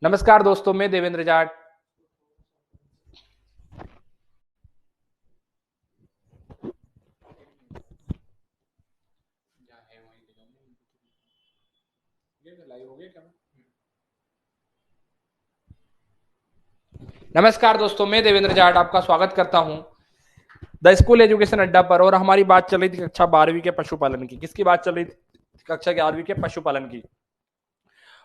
नमस्कार दोस्तों, मैं देवेंद्र जाट। नमस्कार दोस्तों, मैं देवेंद्र जाट आपका स्वागत करता हूं द स्कूल एजुकेशन अड्डा पर। और हमारी बात चल रही थी कक्षा 12वीं के पशुपालन की। किसकी बात चल रही थी? कक्षा 11वीं के पशुपालन की।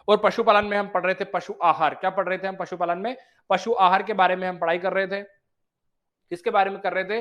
और पशुपालन में हम पढ़ रहे थे पशु आहार। क्या पढ़ रहे थे हम पशुपालन में? पशु आहार के बारे में हम पढ़ाई कर रहे थे। किसके बारे में कर रहे थे?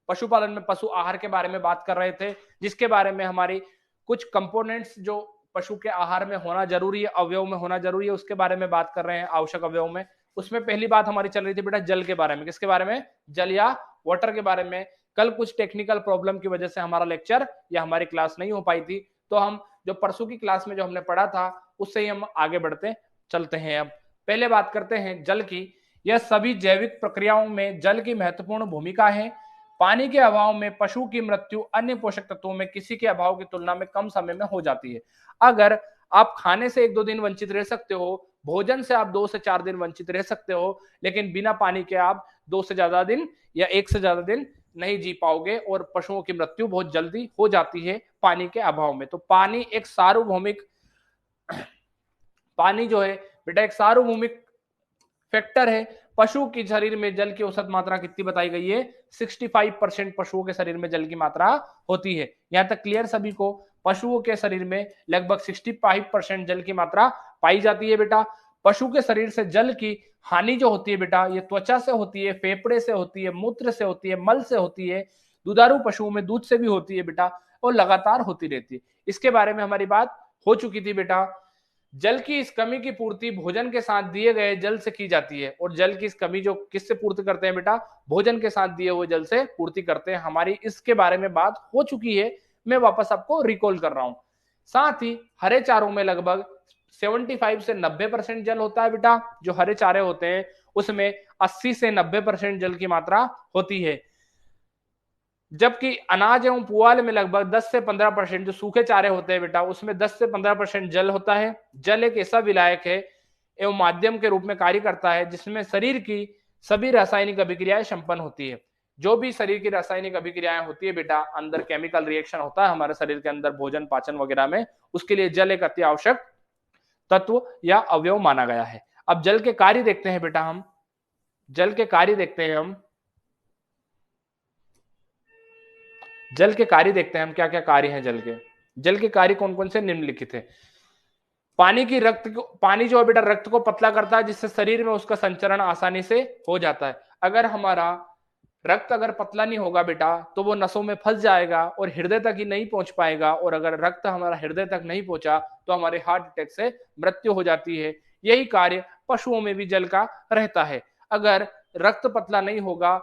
पशुपालन में पशु आहार के बारे में बात कर रहे थे, जिसके बारे में हमारी कुछ कंपोनेंट्स जो पशु के आहार में होना जरूरी है, अवयव में होना जरूरी है, उसके बारे में बात कर रहे हैं, आवश्यक अवयव में। उसमें पहली बात हमारी चल रही थी बेटा जल के बारे में। किसके बारे में? जल या वाटर के बारे में। कल कुछ टेक्निकल प्रॉब्लम की वजह से हमारा लेक्चर या हमारी क्लास नहीं हो पाई थी, तो हम जो परसों की क्लास में जो हमने पढ़ा था उससे ही हम आगे बढ़ते चलते हैं। अब पहले बात करते हैं जल की। यह सभी जैविक प्रक्रियाओं में जल की महत्वपूर्ण भूमिका है। पानी के अभाव में पशु की मृत्यु अन्य पोषक तत्वों में किसी के अभाव की तुलना में कम समय में हो जाती है। अगर आप खाने से 1-2 दिन वंचित रह सकते हो, भोजन से आप 2 से 4 दिन वंचित रह सकते हो, लेकिन बिना पानी के आप 2 से ज्यादा दिन या 1 से ज्यादा दिन नहीं जी पाओगे और पशुओं की मृत्यु बहुत जल्दी हो जाती है पानी के अभाव में। तो पानी एक सार्वभौमिक पानी जो है बेटा एक सार्वभौमिक फैक्टर है। पशु के शरीर में जल की औसत मात्रा कितनी बताई गई है? 65% पशुओं के शरीर में जल की मात्रा होती है। यहां तक क्लियर सभी को? पशुओं के शरीर में लगभग 65% जल की मात्रा पाई जाती है बेटा। पशु के शरीर से जल की हानि जो होती है बेटा, ये त्वचा से होती है, फेफड़े से होती है, मूत्र से होती है, मल से होती है, दुधारू पशुओं में दूध से भी होती है बेटा, और लगातार होती रहती है। इसके बारे में हमारी बात हो चुकी थी बेटा। जल की इस कमी की पूर्ति भोजन के साथ दिए गए जल से की जाती है। और जल की इस कमी जो किससे पूर्ति करते हैं बेटा? भोजन के साथ दिए हुए जल से पूर्ति करते हैं। हमारी इसके बारे में बात हो चुकी है, मैं वापस आपको रिकॉल कर रहा हूं। साथ ही हरे चारों में लगभग 75 से 90% जल होता है बेटा। जो हरे चारे होते हैं उसमें 80 से 90% जल की मात्रा होती है, जबकि अनाज एवं पुआल में लगभग 10 से 15%, जो सूखे चारे होते हैं बेटा, उसमें 10 से 15% जल होता है। जल एक ऐसा विलायक है एवं माध्यम के रूप में कार्य करता है जिसमें शरीर की सभी रासायनिक अभिक्रियाएं संपन्न होती है। जो भी शरीर की रासायनिक अभिक्रियाएं होती है बेटा, अंदर केमिकल रिएक्शन होता है हमारे शरीर के अंदर भोजन पाचन वगैरह में, उसके लिए जल एक अति आवश्यक तत्व या अवयव माना गया है। अब जल के कार्य देखते हैं बेटा हम। जल के कार्य देखते हैं हम। जल के कार्य देखते हैं हम, क्या क्या कार्य हैं जल के। जल के कार्य कौन कौन से निम्नलिखित है? पानी जो है बेटा रक्त को पतला करता है, जिससे शरीर में उसका संचरण आसानी से हो जाता है। अगर हमारा रक्त अगर पतला नहीं होगा बेटा, तो वो नसों में फंस जाएगा और हृदय तक ही नहीं पहुंच पाएगा। और अगर रक्त हमारा हृदय तक नहीं पहुंचा तो हमारे हार्ट अटैक से मृत्यु हो जाती है। यही कार्य पशुओं में भी जल का रहता है। अगर रक्त पतला नहीं होगा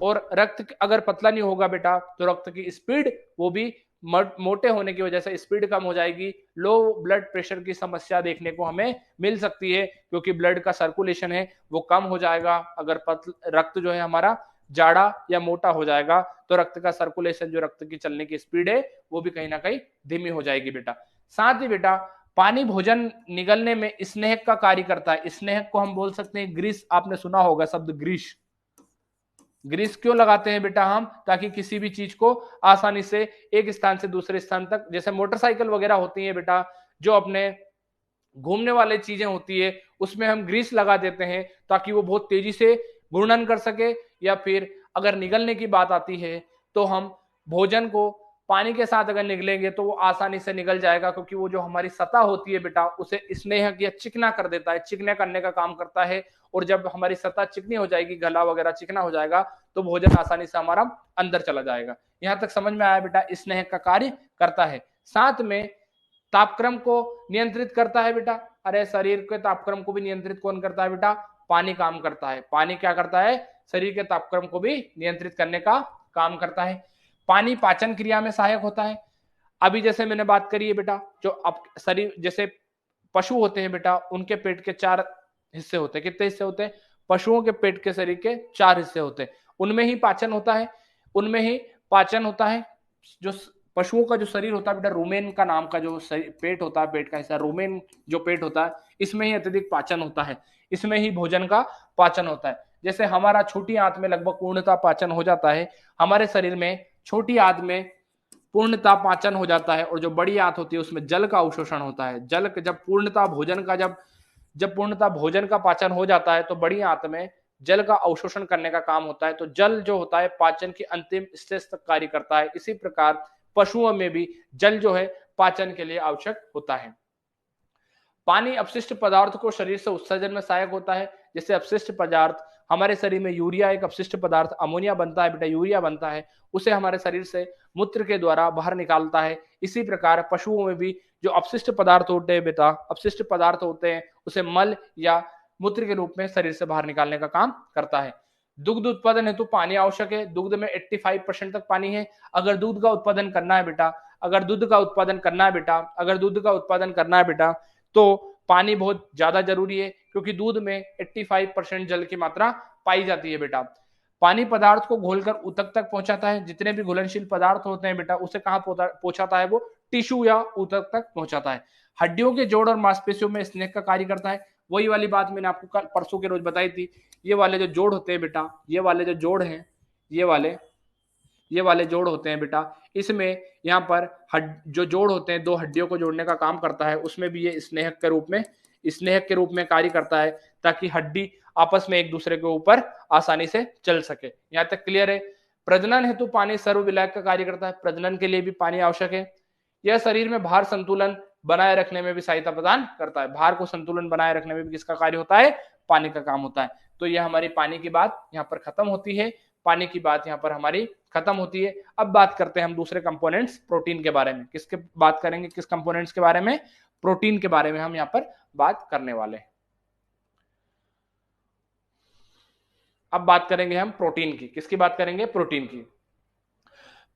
और रक्त अगर पतला नहीं होगा बेटा, तो रक्त की स्पीड वो भी मोटे होने की वजह से स्पीड कम हो जाएगी। लो ब्लड प्रेशर की समस्या देखने को हमें मिल सकती है, क्योंकि ब्लड का सर्कुलेशन है वो कम हो जाएगा। अगर रक्त जो है हमारा जाड़ा या मोटा हो जाएगा, तो रक्त का सर्कुलेशन, जो रक्त की चलने की स्पीड है, वो भी कहीं ना कहीं धीमी हो जाएगी बेटा। साथ ही बेटा पानी भोजन निगलने में स्नेहक का कार्य करता है। स्नेहक को हम बोल सकते हैं ग्रीस। आपने सुना होगा शब्द ग्रीस। ग्रीस क्यों लगाते हैं बेटा हम? ताकि किसी भी चीज को आसानी से एक स्थान से दूसरे स्थान तक, जैसे मोटरसाइकिल वगैरह होती है बेटा, जो अपने घूमने वाले चीजें होती है, उसमें हम ग्रीस लगा देते हैं ताकि वो बहुत तेजी से घूर्णन कर सके। या फिर अगर निगलने की बात आती है तो हम भोजन को पानी के साथ अगर निगलेंगे तो वो आसानी से निगल जाएगा, क्योंकि वो जो हमारी सतह होती है बेटा उसे स्नेहक या चिकना कर देता है, चिकना करने का काम करता है। और जब हमारी सतह चिकनी हो जाएगी, गला वगैरह चिकना हो जाएगा, तो भोजन आसानी से हमारा अंदर चला जाएगा। यहां तक समझ में आया बेटा? स्नेहक का कार्य करता है। साथ में तापक्रम को नियंत्रित करता है बेटा। अरे शरीर के तापक्रम को भी नियंत्रित कौन करता है बेटा? पानी काम करता है। पानी क्या करता है? शरीर के तापक्रम को भी नियंत्रित करने का काम करता है। पानी पाचन क्रिया में सहायक होता है। अभी जैसे मैंने बात करी है बेटा, जो अब शरीर जैसे पशु होते हैं बेटा, उनके पेट के 4 हिस्से होते हैं। कितने हिस्से होते हैं? पशुओं के पेट के शरीर के 4 हिस्से होते हैं। उनमें ही पाचन होता है। उनमें ही पाचन होता है। जो पशुओं का जो शरीर होता है बेटा, रूमेन का नाम का जो पेट होता है, पेट का हिस्सा रूमेन जो पेट होता है, इसमें ही अत्यधिक पाचन होता है, इसमें ही भोजन का पाचन होता है। जैसे हमारा छोटी आंत में लगभग पूर्णतः पाचन हो जाता है, हमारे शरीर में छोटी आंत में पूर्णतः पाचन हो जाता है, और जो बड़ी आंत होती है उसमें जल का अवशोषण होता है। जल जब पूर्णतः भोजन का जब पूर्णतः भोजन का पाचन हो जाता है तो बड़ी आंत में जल का अवशोषण करने का काम होता है। तो जल जो होता है पाचन की अंतिम स्टेज तक कार्य करता है। इसी प्रकार पशुओं में भी जल जो है पाचन के लिए आवश्यक होता है। पानी अपशिष्ट पदार्थ को शरीर से उत्सर्जन में सहायक होता है। जैसे अपशिष्ट पदार्थ हमारे शरीर में यूरिया एक अपशिष्ट पदार्थ, अमोनिया बनता है बेटा, यूरिया बनता है, उसे हमारे शरीर से मूत्र के द्वारा बाहर निकालता है। इसी प्रकार पशुओं में भी जो अपशिष्ट पदार्थ होते हैं बेटा, अपशिष्ट पदार्थ होते हैं, उसे मल या मूत्र के रूप में शरीर से बाहर निकालने का काम करता है। दुग्ध उत्पादन हेतु पानी आवश्यक है। दुग्ध में 85% तक पानी है। अगर दूध का उत्पादन करना है बेटा, अगर दूध का उत्पादन करना है बेटा, अगर दूध का उत्पादन करना है बेटा, तो पानी बहुत ज्यादा जरूरी है, क्योंकि दूध में 85% जल की मात्रा पाई जाती है बेटा। पानी पदार्थ को घोलकर ऊतक तक पहुंचाता है। जितने भी घुलनशील पदार्थ होते हैं बेटा, उसे कहां पहुंचाता है? वो टिश्यू या ऊतक तक पहुंचाता है। हड्डियों के जोड़ और मांसपेशियों में स्नेह का कार्य करता है। वही वाली बात मैंने आपको कल परसों के रोज बताई थी। ये वाले जो जोड़ होते हैं बेटा, ये वाले जो जोड़ हैं, ये वाले जोड़ होते हैं बेटा, इसमें यहाँ पर जो जोड़ होते हैं, दो हड्डियों को जोड़ने का काम करता है, उसमें भी ये स्नेहक के रूप में कार्य करता है, ताकि हड्डी आपस में एक दूसरे के ऊपर आसानी से चल सके। यहाँ तक क्लियर है? प्रजनन हेतु पानी सर्वविलायक का कार्य करता है। प्रजनन के लिए भी पानी आवश्यक है। यह शरीर में भार संतुलन बनाए रखने में भी सहायता प्रदान करता है। भार को संतुलन बनाए रखने में भी किसका कार्य होता है? पानी का काम होता है। तो यह हमारी पानी की बात यहाँ पर खत्म होती है। पानी की बात यहाँ पर हमारी खत्म होती है। अब बात करते हैं हम दूसरे कंपोनेंट्स प्रोटीन के बारे में। किसके बात करेंगे? किस कंपोनेंट्स के बारे में? प्रोटीन के बारे में हम यहाँ पर बात करने वाले हैं। अब बात करेंगे हम प्रोटीन की। किसकी बात करेंगे? प्रोटीन की।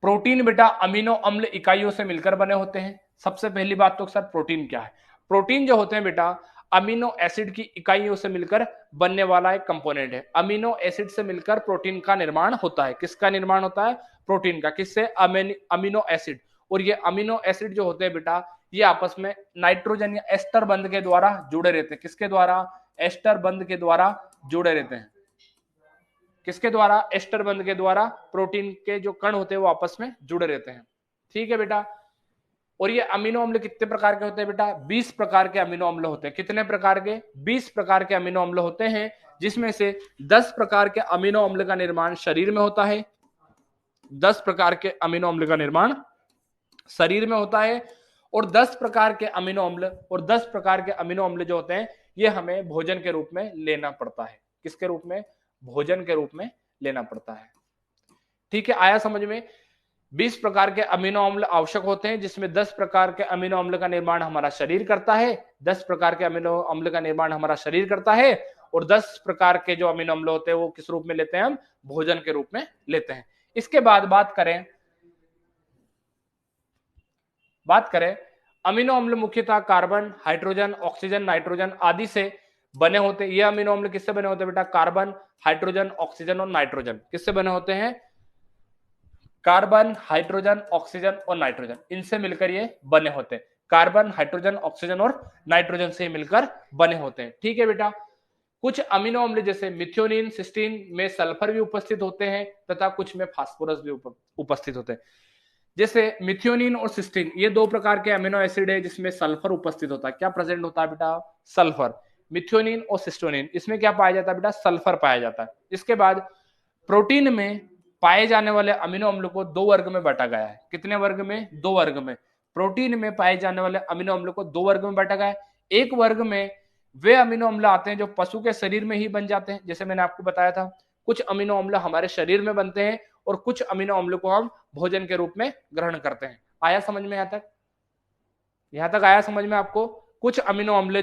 प्रोटीन बेटा अमीनो अम्ल इकाइयों से मिलकर बने होते हैं। सबसे पहली बात तो सर प्रोटीन क्या है? प्रोटीन जो होते हैं बेटा अमीनो एसिड की इकाइयों से मिलकर बनने वाला एक कंपोनेंट है। अमीनो एसिड से मिलकर प्रोटीन का निर्माण होता है। किसका निर्माण होता है? प्रोटीन का। किससे? Amino acid. और ये अमीनो एसिड जो होते हैं बेटा, ये आपस में नाइट्रोजन या एस्टर बंध के द्वारा जुड़े रहते हैं। किसके द्वारा? एस्टर बंध के द्वारा जुड़े रहते हैं। किसके द्वारा? एस्टर बंध के द्वारा प्रोटीन के जो कण होते हैं वो आपस में जुड़े रहते हैं। ठीक है बेटा। और ये अमीनो अम्ल कितने प्रकार के होते हैं बेटा? 20 प्रकार के अमीनो अम्ल होते हैं। कितने प्रकार के? 20 प्रकार के अमीनो अम्ल होते हैं, जिसमें से 10 प्रकार के अमीनो अम्ल का निर्माण शरीर में होता है। 10 प्रकार के अमीनो अम्ल का निर्माण शरीर में होता है। और 10 प्रकार के अमीनो अम्ल जो होते हैं, ये हमें भोजन के रूप में लेना पड़ता है। किसके रूप में? भोजन के रूप में लेना पड़ता है। ठीक है, आया समझ में? 20 प्रकार के अमीनो अम्ल आवश्यक होते हैं, जिसमें 10 प्रकार के अमीनो अम्ल का निर्माण हमारा शरीर करता है। 10 प्रकार के अमीनो अम्ल का निर्माण हमारा शरीर करता है। और 10 प्रकार के जो अमीनो अम्ल होते हैं वो किस रूप में लेते हैं? हम भोजन के रूप में लेते हैं। इसके बाद बात करें अमीनो अम्ल मुख्यतः कार्बन, हाइड्रोजन, ऑक्सीजन, नाइट्रोजन आदि से बने होते हैं। ये अमीनो अम्ल किससे बने होते हैं बेटा? कार्बन, हाइड्रोजन, ऑक्सीजन और नाइट्रोजन। किससे बने होते हैं? कार्बन, हाइड्रोजन, ऑक्सीजन और नाइट्रोजन, इनसे मिलकर ये बने होते हैं। कार्बन, हाइड्रोजन, ऑक्सीजन और नाइट्रोजन से मिलकर बने होते हैं। ठीक है बेटा। कुछ अमीनो अम्ल जैसे मिथ्योनिन, सिस्टीन में सल्फर भी उपस्थित होते हैं तथा कुछ में फास्फोरस भी उपस्थित होते हैं। जैसे मिथ्योनिन और सिस्टीन, ये दो प्रकार के अमीनो एसिड है जिसमें सल्फर उपस्थित होता है। क्या प्रेजेंट होता है बेटा? सल्फर। मिथ्योनिन और सिस्टोनिन, इसमें क्या पाया जाता है बेटा? सल्फर पाया जाता है। इसके बाद प्रोटीन में पाए जाने वाले अमीनो अम्ल को दो वर्ग में बांटा गया है। कितने वर्ग में? दो वर्ग में। प्रोटीन में पाए जाने वाले अमीनो अम्ल को दो वर्ग में बांटा गया है। एक वर्ग में वे अमीनो अम्ल आते हैं जो पशु के शरीर में ही बन जाते हैं, जैसे मैंने आपको बताया था। कुछ अमीनो अम्ल हमारे शरीर में बनते हैं और कुछ अमीनो अम्ल को हम भोजन के रूप में ग्रहण करते हैं। आया समझ में? यहां तक आया समझ में आपको? कुछ अमीनो अम्ल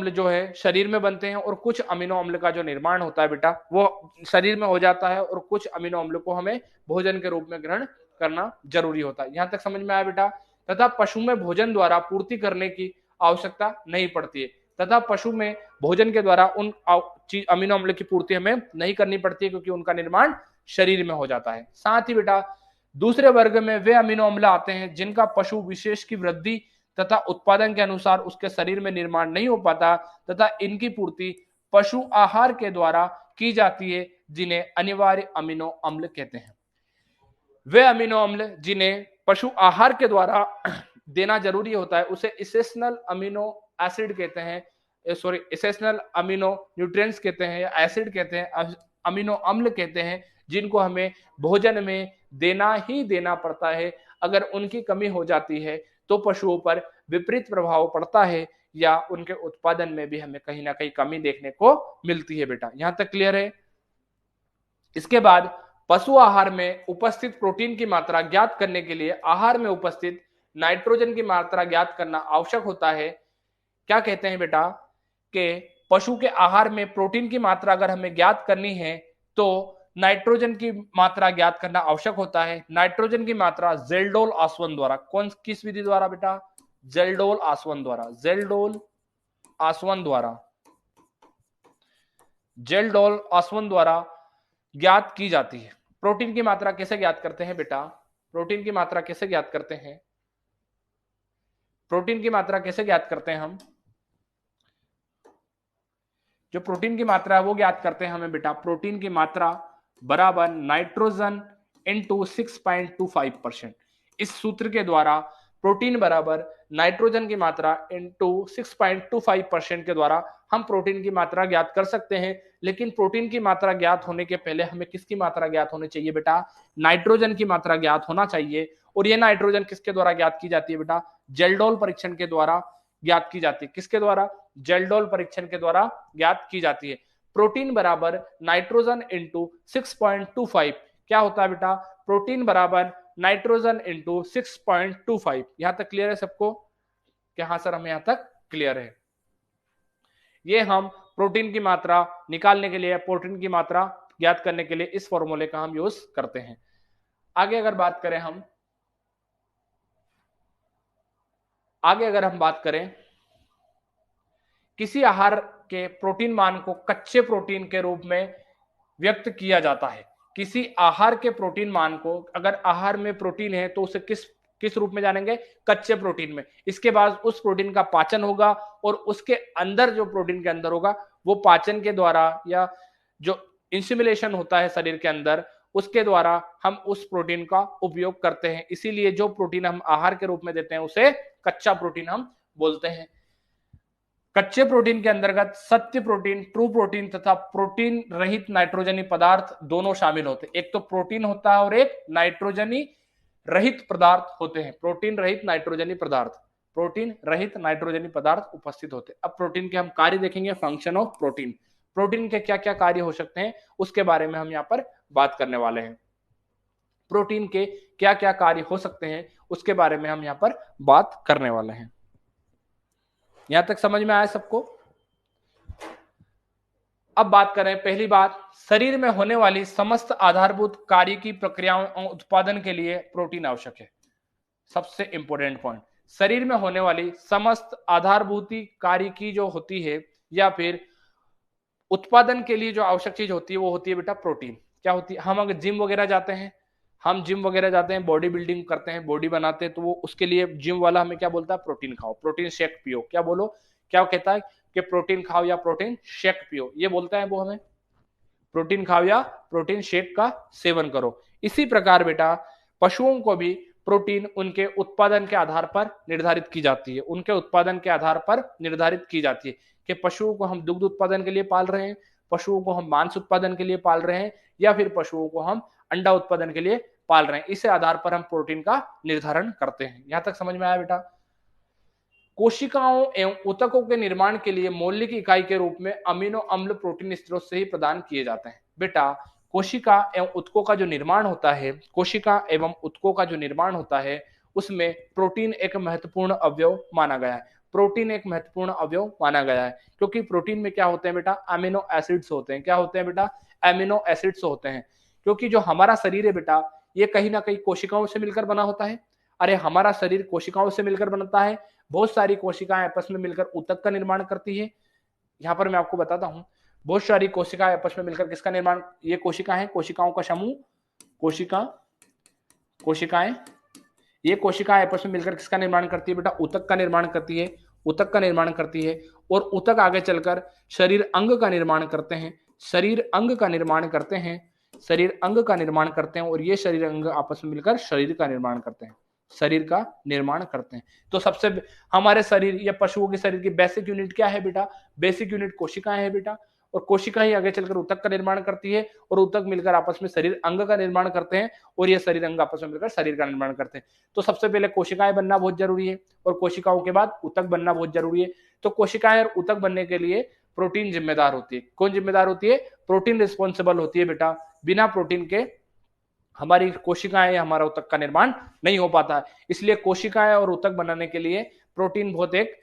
जो है शरीर में बनते हैं और कुछ अमीनो अम्ल का जो निर्माण होता है बेटा वो शरीर में हो जाता है, और कुछ अमीनो अम्ल को हमें भोजन के रूप में ग्रहण करना जरूरी होता है। यहां तक समझ में आया बेटा? तथा पशु में भोजन द्वारा पूर्ति करने की आवश्यकता नहीं पड़ती है। तथा पशु में भोजन के द्वारा उन अमीनो अम्ल की पूर्ति हमें नहीं करनी पड़ती है, क्योंकि उनका निर्माण शरीर में हो जाता है। साथ ही बेटा दूसरे वर्ग में वे अमीनो अम्ल आते हैं जिनका पशु विशेष की वृद्धि तथा उत्पादन के अनुसार उसके शरीर में निर्माण नहीं हो पाता तथा इनकी पूर्ति पशु आहार के द्वारा की जाती है, जिन्हें अनिवार्य अमीनो अम्ल कहते हैं। वे अमीनो अम्ल जिन्हें पशु आहार के द्वारा देना जरूरी होता है उसे इसेंशियल अमीनो एसिड कहते हैं, सॉरी इसेंशियल अमीनो न्यूट्रिएंट्स कहते हैं या एसिड कहते हैं, अमीनो अम्ल कहते हैं, जिनको हमें भोजन में देना ही देना पड़ता है। अगर उनकी कमी हो जाती है तो पशुओं पर विपरीत प्रभाव पड़ता है या उनके उत्पादन में भी हमें कहीं ना कहीं कमी देखने को मिलती है। बेटा यहां तक क्लियर है। इसके बाद पशु आहार में उपस्थित प्रोटीन की मात्रा ज्ञात करने के लिए आहार में उपस्थित नाइट्रोजन की मात्रा ज्ञात करना आवश्यक होता है। क्या कहते हैं बेटा कि पशु के आहार में प्रोटीन की मात्रा अगर हमें ज्ञात करनी है तो नाइट्रोजन की मात्रा ज्ञात करना आवश्यक होता है। नाइट्रोजन की मात्रा जेल्डोल आसवन द्वारा, किस विधि द्वारा बेटा? जेल्डोल आसवन द्वारा, जेल्डोल आसवन द्वारा, जेल्डोल आसवन द्वारा ज्ञात की जाती है। प्रोटीन की मात्रा कैसे ज्ञात करते हैं बेटा? प्रोटीन की मात्रा कैसे ज्ञात करते हैं? प्रोटीन की मात्रा कैसे ज्ञात करते हैं हम? जो प्रोटीन की मात्रा है वो ज्ञात करते हैं हमें बेटा, प्रोटीन की मात्रा बराबर नाइट्रोजन इंटू 6.25%। इस सूत्र के द्वारा प्रोटीन बराबर नाइट्रोजन की मात्रा इंटू 6.25% के द्वारा हम प्रोटीन की मात्रा ज्ञात कर सकते हैं। लेकिन प्रोटीन की मात्रा ज्ञात होने के पहले हमें किसकी मात्रा ज्ञात होनी चाहिए बेटा? नाइट्रोजन की मात्रा ज्ञात होना चाहिए। और ये नाइट्रोजन किसके द्वारा ज्ञात की जाती है बेटा? जेल्डोल परीक्षण के द्वारा ज्ञात की जाती है। किसके द्वारा? जेल्डोल परीक्षण के द्वारा ज्ञात की जाती है। प्रोटीन बराबर नाइट्रोजन इंटू 6.25 क्या होता है बेटा? प्रोटीन बराबर नाइट्रोजन इंटू 6.25। यहां तक क्लियर है सबको? क्या हाँ सर हमें यहां तक क्लियर है? ये हम प्रोटीन की मात्रा निकालने के लिए, प्रोटीन की मात्रा ज्ञात करने के लिए इस फॉर्मूले का हम यूज करते हैं। आगे अगर बात करें हम, आगे अगर हम बात करें, किसी आहार के प्रोटीन मान को कच्चे प्रोटीन के रूप में व्यक्त किया जाता है। किसी आहार के प्रोटीन मान को, अगर आहार में प्रोटीन है तो उसे किस किस रूप में जानेंगे? कच्चे प्रोटीन में। इसके बाद उस प्रोटीन का पाचन होगा और उसके अंदर जो प्रोटीन के अंदर होगा वो पाचन के द्वारा या जो इंसिमुलेशन होता है शरीर के अंदर उसके द्वारा हम उस प्रोटीन का उपयोग करते हैं। इसीलिए जो प्रोटीन हम आहार के रूप में देते हैं उसे कच्चा प्रोटीन हम बोलते हैं। कच्चे प्रोटीन के अंतर्गत सत्य प्रोटीन, ट्रू प्रोटीन तथा प्रोटीन रहित नाइट्रोजनी पदार्थ दोनों शामिल होते हैं। एक तो प्रोटीन होता है और एक नाइट्रोजनी रहित पदार्थ होते हैं। प्रोटीन रहित नाइट्रोजनी पदार्थ, प्रोटीन रहित नाइट्रोजनी पदार्थ उपस्थित होते हैं। अब प्रोटीन के हम कार्य देखेंगे, फंक्शन ऑफ प्रोटीन। प्रोटीन के क्या क्या कार्य हो सकते हैं उसके बारे में हम यहाँ पर बात करने वाले हैं। प्रोटीन के क्या क्या कार्य हो सकते हैं उसके बारे में हम यहाँ पर बात करने वाले हैं। यहां तक समझ में आया सबको? अब बात करें, पहली बात, शरीर में होने वाली समस्त आधारभूत कार्य की प्रक्रियाओं और उत्पादन के लिए प्रोटीन आवश्यक है। सबसे इंपॉर्टेंट पॉइंट, शरीर में होने वाली समस्त आधारभूत कार्य की जो होती है या फिर उत्पादन के लिए जो आवश्यक चीज होती है वो होती है बेटा प्रोटीन। क्या होती है? हम अगर जिम वगैरह जाते हैं, हम जिम वगैरह जाते हैं, बॉडी बिल्डिंग करते हैं, बॉडी बनाते हैं, तो वो उसके लिए जिम वाला हमें क्या बोलता है? प्रोटीन खाओ, प्रोटीन शेक पियो। क्या बोलो? क्या कहता है कि प्रोटीन खाओ या प्रोटीन शेक पियो, ये बोलता है वो हमें, प्रोटीन खाओ या प्रोटीन शेक का सेवन करो। इसी प्रकार बेटा पशुओं को भी प्रोटीन उनके उत्पादन के आधार पर निर्धारित की जाती है। उनके उत्पादन के आधार पर निर्धारित की जाती है कि पशुओं को हम दुग्ध उत्पादन के लिए पाल रहे हैं, पशुओं को हम मांस उत्पादन के लिए पाल रहे हैं, या फिर पशुओं को हम अंडा उत्पादन के लिए पाल रहे हैं। इस आधार पर हम प्रोटीन का निर्धारण करते हैं। यहां तक समझ में आया बेटा? कोशिकाओं एवं ऊतकों के निर्माण के लिए मौलिक इकाई के रूप में अमीनो अम्ल प्रोटीन स्रोत से ही प्रदान किए जाते हैं। बेटा कोशिका एवं ऊतकों का जो निर्माण होता है, कोशिका एवं ऊतकों का जो निर्माण होता है उसमें प्रोटीन एक महत्वपूर्ण अवयव माना गया है। प्रोटीन एक महत्वपूर्ण अवयव माना गया है क्योंकि प्रोटीन में क्या होते हैं बेटा? अमीनो एसिड्स होते हैं। क्या होते हैं बेटा? अमीनो एसिड्स होते हैं। क्योंकि जो हमारा शरीर है बेटा ये कहीं ना कहीं कोशिकाओं से मिलकर बना होता है। अरे हमारा शरीर कोशिकाओं से मिलकर बनता है। बहुत सारी कोशिकाएं आपस में मिलकर ऊतक का निर्माण करती है। यहां पर मैं आपको बताता हूं, बहुत सारी कोशिकाएं आपस में मिलकर किसका निर्माण, ये कोशिका है, कोशिकाओं का समूह, कोशिका कोशिकाएं, ये कोशिकाएं आपस में मिलकर किसका निर्माण करती है बेटा? ऊतक का निर्माण करती है, ऊतक का निर्माण करती है। और ऊतक आगे चलकर शरीर अंग का निर्माण करते हैं, शरीर अंग का निर्माण करते हैं, शरीर अंग का निर्माण करते हैं। और ये शरीर अंग आपस में मिलकर शरीर का निर्माण करते हैं, शरीर का निर्माण करते हैं। तो सबसे हमारे शरीर या पशुओं के शरीर की बेसिक यूनिट क्या है बेटा? बेसिक यूनिट कोशिकाएं है बेटा। और कोशिका ही आगे चलकर ऊतक का निर्माण करती है, और ऊतक मिलकर आपस में शरीर अंग का निर्माण करते हैं, और ये शरीर अंग आपस में मिलकर शरीर का निर्माण करते हैं। तो सबसे पहले कोशिकाएं बनना बहुत जरूरी है, और कोशिकाओं के बाद ऊतक बनना बहुत जरूरी है। तो कोशिकाएं और ऊतक बनने के लिए प्रोटीन जिम्मेदार होती है। कौन जिम्मेदार होती है? प्रोटीन रिस्पॉन्सिबल होती है बेटा। बिना प्रोटीन के हमारी कोशिकाएं या हमारा ऊतक का निर्माण नहीं हो पाता है। इसलिए कोशिकाएं और ऊतक बनाने के लिए प्रोटीन बहुत एक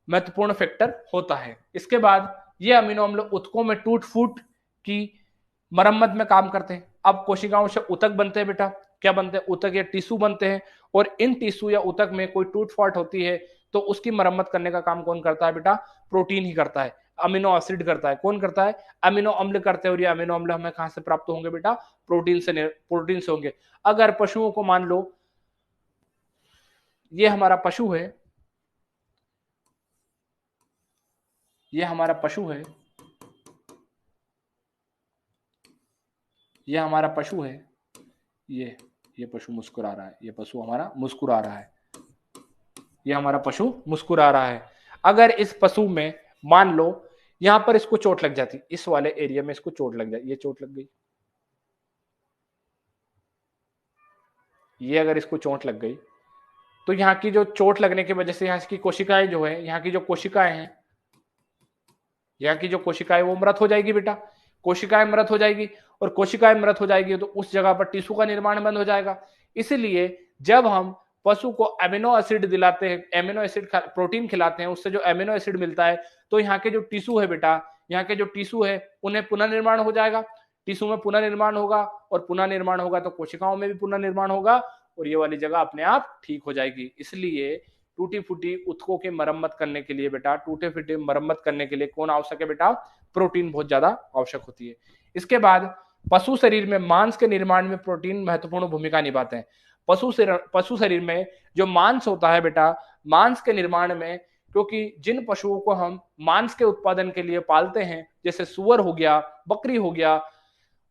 महत्वपूर्ण फैक्टर होता है। इसके बाद ये अमीनो अम्ल ऊतकों में टूट फूट की मरम्मत में काम करते हैं। अब कोशिकाओं से ऊतक बनते हैं बेटा। क्या बनते हैं? ऊतक या टिश्यू बनते हैं। और इन टिश्यू या ऊतक में कोई टूट फाट होती है तो उसकी मरम्मत करने का काम कौन करता है बेटा? प्रोटीन ही करता है, अमीनो एसिड करता है। कौन करता है? अमीनो अम्ल करते हैं। और ये अमीनो अम्ल हमें कहां से प्राप्त होंगे बेटा? प्रोटीन से होंगे। अगर पशुओं को मान लो ये हमारा पशु है, ये हमारा पशु है, ये हमारा पशु है, ये पशु मुस्कुरा रहा है, ये पशु हमारा मुस्कुरा रहा है, ये हमारा पशु मुस्कुरा रहा है। अगर इस पशु में मान लो यहां पर इसको चोट लग जाती, इस वाले एरिया में इसको चोट लग जाए, ये चोट लग गई, ये अगर इसको चोट लग गई तो यहाँ की जो चोट लगने की वजह से यहाँ की कोशिकाएं जो है, यहाँ की जो कोशिकाएं हैं, यहाँ की जो कोशिकाएं वो मृत हो जाएगी बेटा। कोशिकाएं मृत हो जाएगी, और कोशिकाएं मृत हो जाएगी तो उस जगह पर टिश्यू का निर्माण बंद हो जाएगा। इसलिए जब हम पशु को एमिनो एसिड दिलाते हैं, एमिनो एसिड प्रोटीन खिलाते हैं, उससे जो एमिनो एसिड मिलता है तो यहाँ के जो टिश्यू है बेटा, यहाँ के जो टिश्यू है उन्हें पुनर्निर्माण हो जाएगा। टिश्यू में पुनर्निर्माण होगा, और पुनर्निर्माण होगा तो कोशिकाओं में भी पुनर्निर्माण होगा, और ये वाली जगह अपने आप ठीक हो जाएगी। इसलिए टूटी फूटी ऊतकों की मरम्मत करने के लिए बेटा, टूटे फूटे मरम्मत करने के लिए कौन आवश्यक है बेटा? प्रोटीन बहुत ज्यादा आवश्यक होती है। इसके बाद पशु शरीर में मांस के निर्माण में प्रोटीन महत्वपूर्ण भूमिका निभाते हैं। पशु शरीर में जो मांस होता है बेटा, मांस के निर्माण में, क्योंकि जिन पशुओं को हम मांस के उत्पादन के लिए पालते हैं, जैसे सुअर हो गया, बकरी हो गया,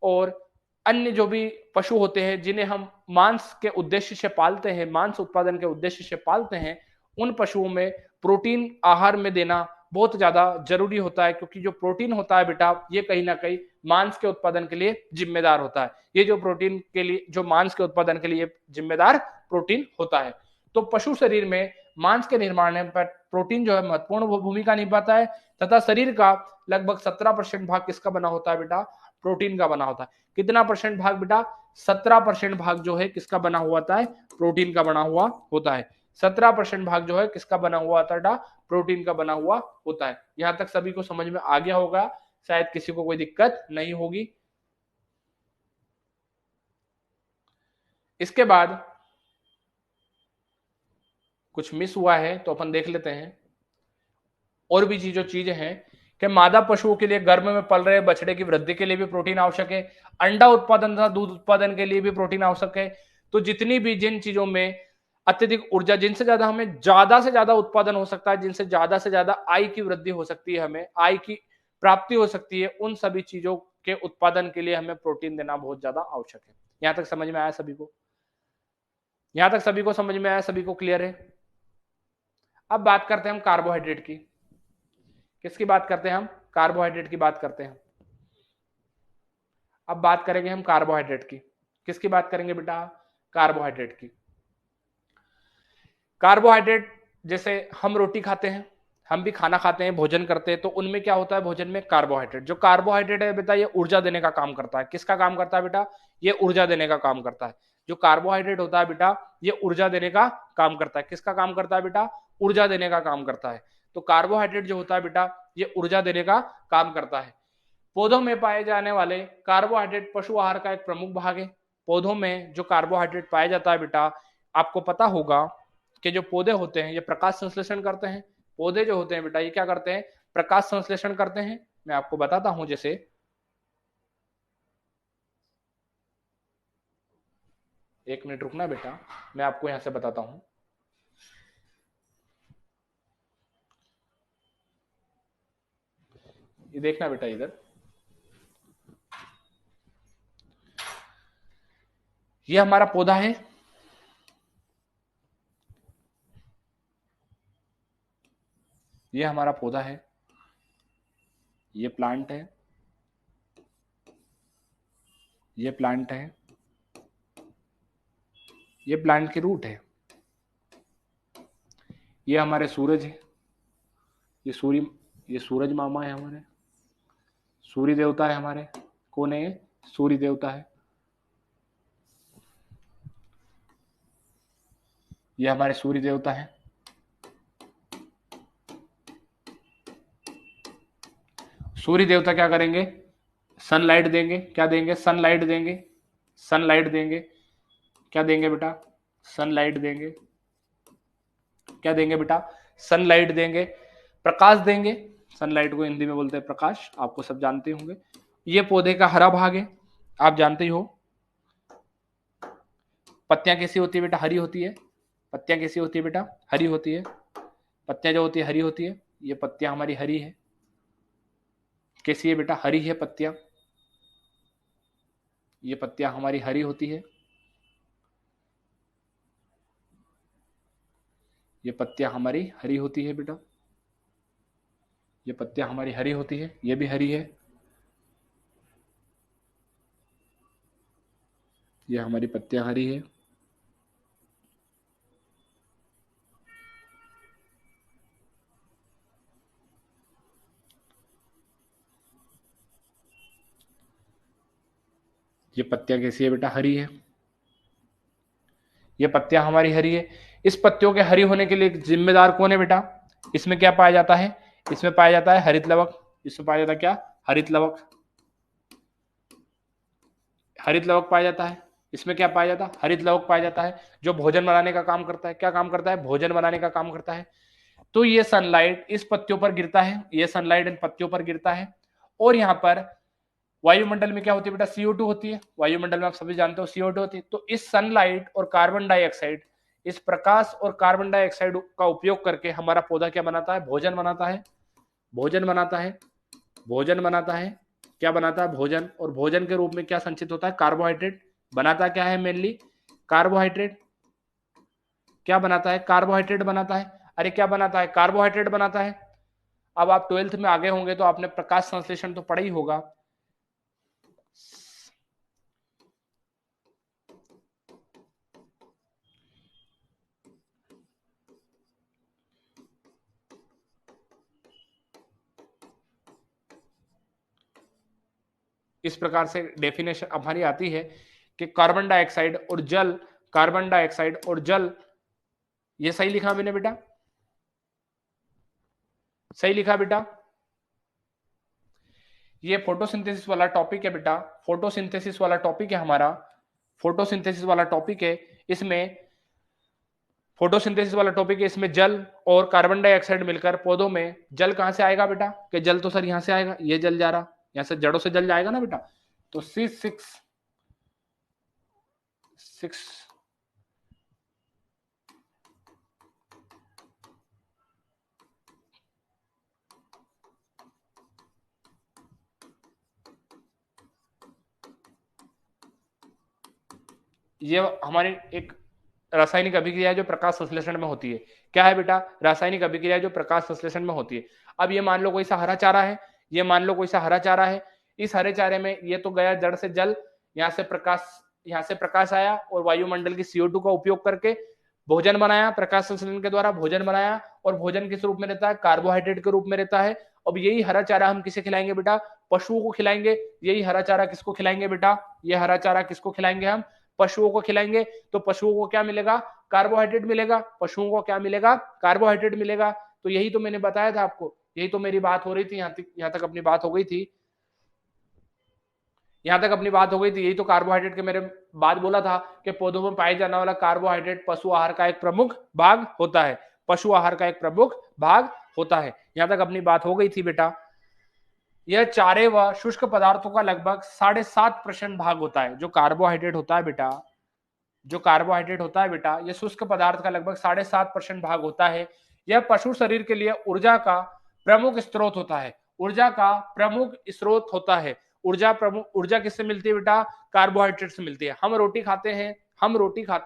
और अन्य जो भी पशु होते हैं जिन्हें हम मांस के उद्देश्य से पालते हैं, मांस उत्पादन के उद्देश्य से पालते हैं, उन पशुओं में प्रोटीन आहार में देना बहुत ज्यादा जरूरी होता है। क्योंकि जो प्रोटीन होता है बेटा, ये कहीं ना कहीं मांस के उत्पादन के लिए जिम्मेदार होता है। ये जो प्रोटीन के लिए, जो मांस के उत्पादन के लिए जिम्मेदार प्रोटीन होता है। तो पशु शरीर में मांस के निर्माण में प्रोटीन जो है महत्वपूर्ण भूमिका निभाता है, तथा शरीर का लगभग 17% भाग किसका बना होता है बेटा? प्रोटीन का बना होता है। कितना परसेंट भाग बेटा? 17% भाग जो है किसका बना हुआ होता है? प्रोटीन का बना हुआ होता है। 17% भाग जो है किसका बना हुआ होता है? प्रोटीन का बना हुआ होता है। यहां तक सभी को समझ में आ गया होगा, शायद किसी को कोई दिक्कत नहीं होगी। इसके बाद कुछ मिस हुआ है तो अपन देख लेते हैं। और भी जो चीजें हैं कि मादा पशुओं के लिए गर्भ में पल रहे बछड़े की वृद्धि के लिए भी प्रोटीन आवश्यक है, अंडा उत्पादन तथा दूध उत्पादन के लिए भी प्रोटीन आवश्यक है। तो जितनी भी जिन चीजों में अत्यधिक ऊर्जा, जिनसे ज्यादा हमें ज्यादा से ज्यादा उत्पादन हो सकता है, जिनसे ज्यादा से ज्यादा आय की वृद्धि हो सकती है, हमें आय की प्राप्ति हो सकती है, उन सभी चीजों के उत्पादन के लिए हमें प्रोटीन देना बहुत ज्यादा आवश्यक है। यहां तक समझ में आया सभी को? यहां तक सभी को समझ में आया? सभी को क्लियर है? अब बात करते हैं हम कार्बोहाइड्रेट की। किसकी बात करते हैं हम? कार्बोहाइड्रेट की बात करते हैं। अब बात करेंगे हम कार्बोहाइड्रेट की। किसकी बात करेंगे बेटा? कार्बोहाइड्रेट की। कार्बोहाइड्रेट, जैसे हम रोटी खाते हैं, हम भी खाना खाते हैं, भोजन करते हैं, तो उनमें क्या होता है? भोजन में कार्बोहाइड्रेट। जो कार्बोहाइड्रेट है बेटा, ये ऊर्जा देने का काम करता है। किसका काम करता है बेटा? ये ऊर्जा देने का काम करता है। जो कार्बोहाइड्रेट होता है बेटा, ये ऊर्जा देने का काम करता है। किसका काम करता है बेटा? ऊर्जा देने का काम करता है। तो कार्बोहाइड्रेट जो होता है बेटा, ये ऊर्जा देने का काम करता है। पौधों में पाए जाने वाले कार्बोहाइड्रेट पशु आहार का एक प्रमुख भाग है। पौधों में जो कार्बोहाइड्रेट पाया जाता है बेटा, आपको पता होगा कि जो पौधे होते हैं ये प्रकाश संश्लेषण करते हैं। पौधे जो होते हैं बेटा, ये क्या करते हैं? प्रकाश संश्लेषण करते हैं। मैं आपको बताता हूं, जैसे एक मिनट रुकना बेटा, मैं आपको यहां से बताता हूं। ये देखना बेटा, इधर ये हमारा पौधा है, ये हमारा पौधा है, ये प्लांट है, ये प्लांट है, ये प्लांट की रूट है, ये हमारे सूरज है, ये सूर्य, ये सूरज मामा है हमारे, सूर्य देवता है हमारे। कौन है ये? सूर्य देवता है। ये हमारे सूर्य देवता है। सूर्य देवता क्या करेंगे? सनलाइट देंगे। क्या देंगे? सनलाइट देंगे। सनलाइट देंगे। क्या देंगे बेटा? सनलाइट देंगे। क्या देंगे बेटा? सनलाइट देंगे, प्रकाश देंगे। सनलाइट को हिंदी में बोलते हैं प्रकाश, आपको सब जानते होंगे। ये पौधे का हरा भाग है, आप जानते ही हो। पत्तियां कैसी होती है बेटा? हरी होती है। पत्तियां कैसी होती है बेटा? हरी होती है। पत्तियां जो होती है हरी होती है। ये पत्तियां हमारी हरी है। कैसी है बेटा? हरी है पत्तियां। ये पत्तियां हमारी हरी होती है। ये पत्तियां हमारी हरी होती है बेटा। ये पत्तियां हमारी हरी होती है। ये भी हरी है। ये हमारी पत्तियां हरी है। ये पत्तियां कैसी है बेटा? हरी है। ये पत्तियां हमारी हरी है। इस पत्तियों के हरी होने के लिए जिम्मेदार कौन है बेटा? इसमें क्या पाया जाता है? इसमें पाया जाता है हरित लवक। इसमें पाया जाता है क्या? हरित लवक। हरित लवक पाया जाता है। इसमें क्या पाया जाता है? हरित लवक पाया जाता है, जो भोजन बनाने का काम करता है। क्या काम करता है? भोजन बनाने का काम करता है। तो ये सनलाइट इस पत्तियों पर गिरता है, ये सनलाइट इन पत्तियों पर गिरता है। और यहाँ पर वायुमंडल में क्या होती है बेटा? CO2 होती है। वायुमंडल में आप सभी जानते हो CO2 होती है। तो इस सनलाइट और कार्बन डाइऑक्साइड, इस प्रकाश और कार्बन डाइऑक्साइड का उपयोग करके हमारा पौधा क्या बनाता है? भोजन बनाता है। भोजन बनाता है। भोजन बनाता है। क्या बनाता है? भोजन। और भोजन के रूप में क्या संचित होता है? कार्बोहाइड्रेट। बनाता क्या है मेनली? कार्बोहाइड्रेट। क्या बनाता है? कार्बोहाइड्रेट बनाता है। अरे क्या बनाता है? कार्बोहाइड्रेट बनाता है। अब आप 12th में आगे होंगे तो आपने प्रकाश संश्लेषण तो पढ़ा ही होगा। इस प्रकार से डेफिनेशन हमारी आती है कि कार्बन डाइऑक्साइड और जल, कार्बन डाइऑक्साइड और जल, ये सही लिखा मैंने बेटा? सही लिखा बेटा? ये फोटोसिंथेसिस वाला टॉपिक है बेटा। फोटोसिंथेसिस वाला टॉपिक है हमारा। फोटोसिंथेसिस वाला टॉपिक है। इसमें फोटोसिंथेसिस वाला टॉपिक है। इसमें जल और कार्बन डाइऑक्साइड मिलकर पौधों में, जल कहां से आएगा बेटा? कि जल तो सर यहां से आएगा, ये जल जा रहा, यहां से जड़ों से जल जाएगा ना बेटा। तो C6 ये हमारी एक रासायनिक अभिक्रिया है जो प्रकाश संश्लेषण में होती है। क्या है बेटा? रासायनिक अभिक्रिया जो प्रकाश संश्लेषण में होती है। अब ये मान लो कोई सा हरा चारा है, ये मान लो कोई सा हरा चारा है। इस हरे चारे में ये तो गया जड़ से जल, यहाँ से प्रकाश, यहाँ से प्रकाश आया और वायुमंडल की CO2 का उपयोग करके भोजन बनाया। प्रकाश संश्लेषण के द्वारा भोजन बनाया। और भोजन किस रूप में रहता है? कार्बोहाइड्रेट के रूप में रहता है। अब यही हरा चारा हम किसे खिलाएंगे बेटा? पशुओं को खिलाएंगे। यही हरा चारा किसको खिलाएंगे बेटा? ये हरा चारा किसको खिलाएंगे हम? पशुओं को खिलाएंगे। तो पशुओं को क्या मिलेगा? कार्बोहाइड्रेट मिलेगा। पशुओं को क्या मिलेगा? कार्बोहाइड्रेट मिलेगा। तो यही तो मैंने बताया था आपको, यही तो मेरी बात हो रही थी। यहाँ तक अपनी बात हो गई थी, यहां तक अपनी बात हो गई थी। यही तो कार्बोहाइड्रेट के मेरे बात बोला था कि पौधों में पाए जाने वाला कार्बोहाइड्रेट पशु आहार का एक प्रमुख भाग होता है। पशु आहार का एक प्रमुख भाग होता है। यहां तक अपनी बात हो गई थी बेटा। यह चारे व शुष्क पदार्थों का लगभग 7.5% भाग होता है जो कार्बोहाइड्रेट होता है बेटा। जो कार्बोहाइड्रेट होता है बेटा, ये शुष्क पदार्थ का लगभग 7.5% भाग होता है। यह पशु शरीर के लिए ऊर्जा का प्रमुख स्रोत होता है। ऊर्जा का प्रमुख स्रोत होता है। ऊर्जा किससे मिलती है बेटा? कार्बोहाइड्रेट से मिलती है। हम रोटी खाते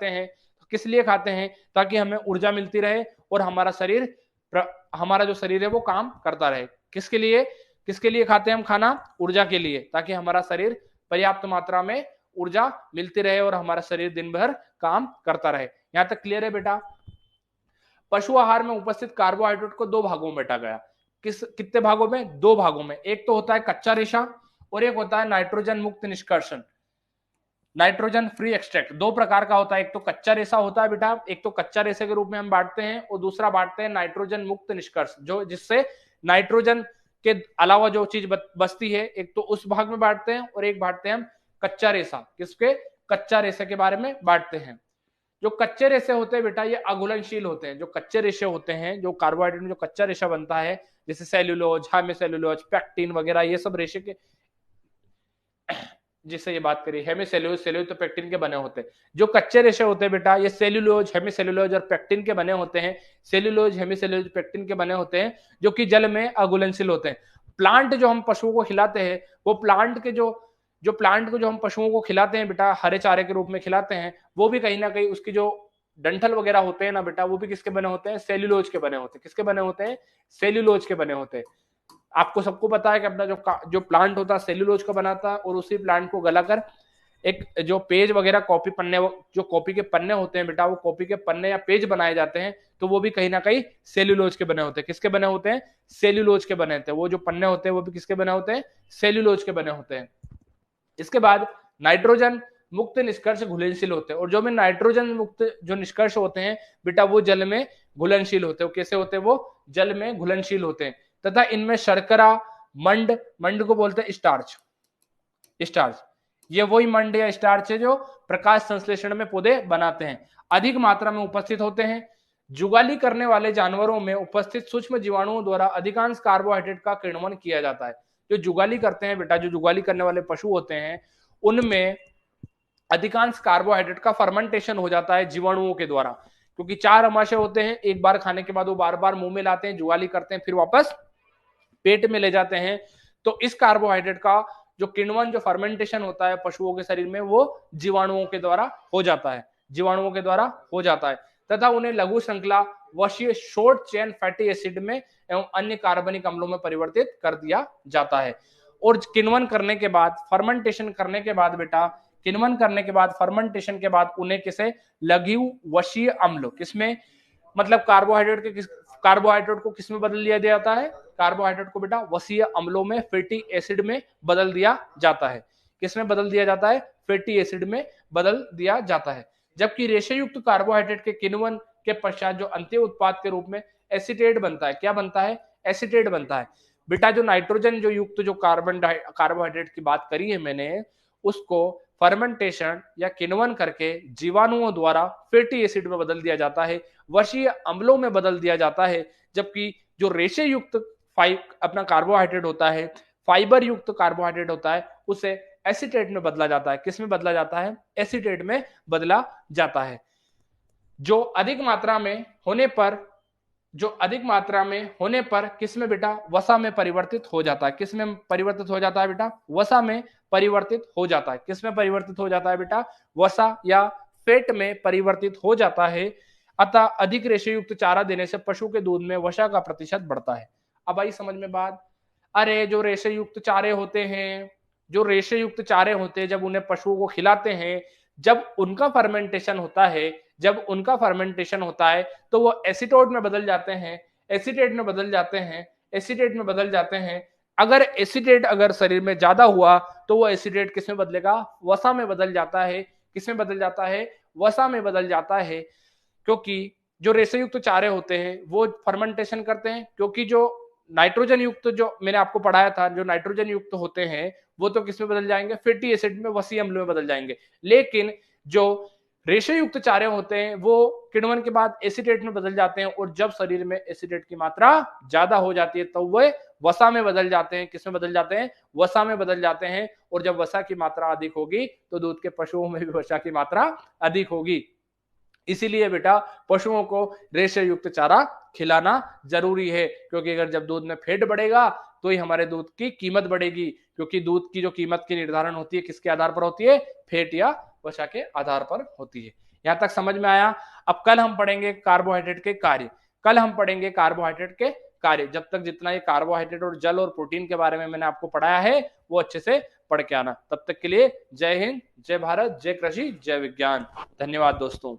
हैं तो किस लिए खाते हैं? ताकि हमें ऊर्जा मिलती रहे और हमारा जो शरीर है वो काम करता रहे। किसके लिए खाते हैं हम खाना? ऊर्जा के लिए, ताकि हमारा शरीर पर्याप्त मात्रा में ऊर्जा मिलती रहे और हमारा शरीर दिन भर काम करता रहे। यहां तक क्लियर है बेटा? पशु आहार में उपस्थित कार्बोहाइड्रेट को 2 भागों में बांटा गया। कितने भागों में? 2 भागों में। एक तो होता है कच्चा रेशा और एक होता है नाइट्रोजन मुक्त निष्कर्षण, नाइट्रोजन फ्री एक्सट्रैक्ट। 2 प्रकार का होता है। एक तो कच्चा रेशा होता है बेटा, एक तो कच्चा रेशे के रूप में हम बांटते हैं, और दूसरा बांटते हैं नाइट्रोजन मुक्त निष्कर्ष, जो जिससे नाइट्रोजन के अलावा जो चीज बचती है, एक तो उस भाग में बांटते हैं और एक बांटते हैं हम कच्चा रेशा। किसके? कच्चा रेशे के बारे में बांटते हैं। जो कच्चे रेशे होते हैं बेटा, ये अघुलनशील होते हैं। जो कच्चे रेशे होते हैं, जो कार्बोहाइड्रेट में जो कच्चा रेशा बनता है, जैसे सेल्यूलोज, हेमिसेल्यूलोज, पेक्टिन वगैरह, ये सब रेशे के, जिससे ये बात करिए हेमिसेल्यूलोज तो पेक्टिन के बने होते हैं। जो कच्चे रेशे होते हैं बेटा, ये सेल्यूलोज, हेमिसेल्यूलोज और पेक्टिन के बने होते हैं। सेल्यूलोज, हेमिसेल्यूलोज, पेक्टिन के बने होते हैं, जो कि जल में अघुलनशील होते हैं। प्लांट जो हम पशुओं को खिलाते हैं, वो प्लांट को जो हम पशुओं को खिलाते हैं बेटा, हरे चारे के रूप में खिलाते हैं, वो भी कहीं ना कहीं उसकी जो डंठल वगैरह होते हैं ना बेटा, वो भी किसके बने होते हैं? सेल्यूलोज के बने होते हैं। किसके बने होते हैं? सेल्यूलोज के बने होते हैं। आपको सबको पता है कि अपना जो प्लांट होता है सेल्यूलोज का बनाता है, और उसी प्लांट को गलाकर एक जो पेज वगैरह जो कॉपी के पन्ने होते हैं बेटा, वो कॉपी के पन्ने या पेज बनाए जाते हैं, तो वो भी कहीं ना कहीं सेल्यूलोज के बने होते हैं। किसके बने होते हैं? सेल्यूलोज के बने होते हैं। वो जो पन्ने होते हैं वो भी किसके बने होते हैं? सेल्यूलोज के बने होते हैं। इसके बाद नाइट्रोजन मुक्त निष्कर्ष घुलनशील होते हैं, और जो में नाइट्रोजन मुक्त जो निष्कर्ष होते हैं बेटा, वो जल में घुलनशील होते हैं। वो कैसे होते हैं? वो जल में घुलनशील होते हैं, तथा इनमें शर्करा, मंड को बोलते हैं स्टार्च। ये वही मंड या स्टार्च है जो प्रकाश संश्लेषण में पौधे बनाते हैं। अधिक मात्रा में उपस्थित होते हैं। जुगाली करने वाले जानवरों में उपस्थित सूक्ष्म जीवाणुओं द्वारा अधिकांश कार्बोहाइड्रेट का किण्वन किया जाता है। जो जुगाली करते हैं बेटा, जो जुगाली करने वाले पशु होते हैं, उनमें अधिकांश कार्बोहाइड्रेट का फर्मेंटेशन हो जाता है जीवाणुओं के द्वारा, क्योंकि 4 अमाशय होते हैं। एक बार खाने के बाद वो बार बार मुंह में लाते हैं, जुगाली करते हैं, फिर वापस पेट में ले जाते हैं। तो इस कार्बोहाइड्रेट का जो किण्वन, जो फर्मेंटेशन होता है पशुओं के शरीर में, वो जीवाणुओं के द्वारा हो जाता है, तथा उन्हें लघु श्रृंखला वशीय शॉर्ट चेन फैटी एसिड में एवं अन्य कार्बनिक अम्लों में परिवर्तित कर दिया जाता है। और किण्वन करने के बाद, फर्मेंटेशन करने के बाद बेटा, फर्मेंटेशन के बाद उन्हें किसे? लघु वशीय अम्ल, किसमें? मतलब कार्बोहाइड्रेट को किसमें बदल दिया जाता है? कार्बोहाइड्रेट को बेटा वसीय अम्लों में, फैटी एसिड में बदल दिया जाता है। किसमें बदल दिया जाता है? फैटी एसिड में बदल दिया जाता है। जबकि रेशे युक्त कार्बोहाइड्रेट के किण्वन के पश्चात जो अंतिम उत्पाद के रूप में एसीटेट बनता है। क्या बनता है? एसीटेट बनता है बेटा। जो नाइट्रोजन जो युक्त जो कार्बोहाइड्रेट की बात करी है मैंने, उसको फर्मेंटेशन या किण्वन करके जीवाणुओं द्वारा फैटी एसिड में बदल दिया जाता है, वशीय अम्लों में बदल दिया जाता है। जबकि जो रेशे युक्त अपना कार्बोहाइड्रेट होता है, फाइबर युक्त कार्बोहाइड्रेट होता है, उसे एसीटेट में बदला जाता है। किस में बदला जाता है? एसीटेट में बदला जाता है। जो अधिक मात्रा में होने पर किसमें बेटा? वसा में परिवर्तित हो जाता है। किसमें परिवर्तित हो जाता है बेटा? वसा में परिवर्तित हो जाता है। किसमें परिवर्तित हो जाता है बेटा? वसा या फैट में परिवर्तित हो जाता है। अतः अधिक रेशे युक्त चारा देने से पशु के दूध में वसा का प्रतिशत बढ़ता है। अब आई समझ में बात? अरे जो रेशे युक्त चारे होते हैं, जब उन्हें पशुओं को खिलाते हैं, जब उनका फर्मेंटेशन होता है तो वो एसीटेट में बदल जाते हैं। अगर एसीटेट शरीर में ज्यादा हुआ तो वो एसीटेट किसमें बदलेगा? वसा में बदल जाता है। किसमें बदल जाता है? वसा में बदल जाता है। क्योंकि जो रेशे युक्त चारे होते हैं वो फर्मेंटेशन करते हैं, क्योंकि जो नाइट्रोजन युक्त जो मैंने आपको पढ़ाया था, जो नाइट्रोजन युक्त होते हैं वो तो किसमें बदल जाएंगे? फैटी एसिड में, वसीय अम्ल में बदल जाएंगे। लेकिन जो रेशे युक्त चारे होते हैं वो किण्वन के बाद एसीटेट में बदल जाते हैं, और जब शरीर में एसीटेट की मात्रा ज्यादा हो जाती है तो वे वसा में बदल जाते हैं। किसमें बदल जाते हैं? वसा में बदल जाते हैं। और जब वसा की मात्रा अधिक होगी तो दूध के पशुओं में भी वसा की मात्रा अधिक होगी। इसीलिए बेटा पशुओं को रेशे युक्त चारा खिलाना जरूरी है, क्योंकि अगर जब दूध में फैट बढ़ेगा तो ही हमारे दूध की कीमत बढ़ेगी, क्योंकि दूध की जो कीमत की निर्धारण होती है किसके आधार पर होती है? फैट या वसा के आधार पर होती है। यहां तक समझ में आया? अब कल हम पढ़ेंगे कार्बोहाइड्रेट के कार्य। कल हम पढ़ेंगे कार्बोहाइड्रेट के कार्य। जब तक जितना ये कार्बोहाइड्रेट और जल और प्रोटीन के बारे में मैंने आपको पढ़ाया है वो अच्छे से पढ़ के आना। तब तक के लिए जय हिंद, जय भारत, जय कृषि, जय विज्ञान। धन्यवाद दोस्तों।